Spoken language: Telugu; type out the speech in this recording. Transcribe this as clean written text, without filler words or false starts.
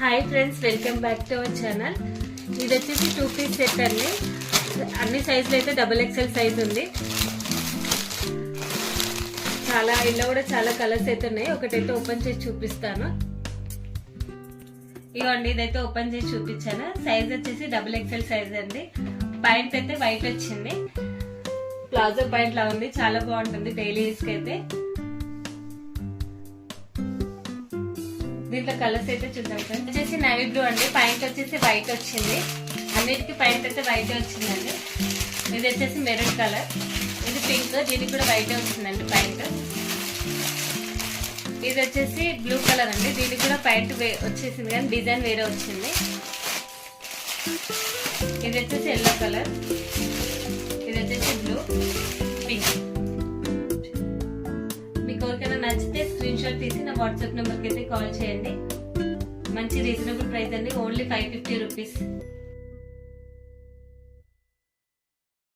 Hi friends, welcome back to our channel. ఇది వచ్చేసి 2 పీస్ సెట్ అండి. అన్ని సైజులు అయితే XXL సైజ్ ఉంది. ఇలా కూడా చాలా కలర్స్ అయితే ఉన్నాయి. ఒకటైతే ఓపెన్ చేసి చూపిస్తాను. ఇవ్వండి, ఇదైతే ఓపెన్ చేసి చూపించాను. సైజ్ వచ్చేసి XXL సైజ్ అండి. పాయింట్ అయితే వైట్ వచ్చింది. ప్లాజో పాయింట్ లా ఉంది. చాలా బాగుంటుంది డైలీ యూస్ కి అయితే. దీంట్లో కలర్స్ అయితే చూద్దాం ఫ్రెండ్స్. వచ్చేసి నేవీ బ్లూ అండి. పాయింట్ వచ్చేసి వైట్ వచ్చింది. అన్నిటికీ పాయింట్ అయితే వైట్ వచ్చిందండి. ఇది వచ్చేసి మెరూన్ కలర్. ఇది పింక్, దీనికి కూడా వైట్ వచ్చిందండి పాయింట్. ఇది వచ్చేసి బ్లూ కలర్ అండి. దీనికి కూడా పాయింట్ వచ్చేసింది కానీ డిజైన్ వేరే వచ్చింది. ఇది వచ్చేసి ఎల్లో కలర్. ఇది వచ్చేసి బ్లూ, పింక్. మీకు ఎవరికైనా నచ్చితే స్క్రీన్ షాట్ తీసి నా వాట్సాప్ నెంబర్కి అయితే కాల్ చేయండి. మంచి రీజనబుల్ ప్రైస్ అండి. Only 550 rupees.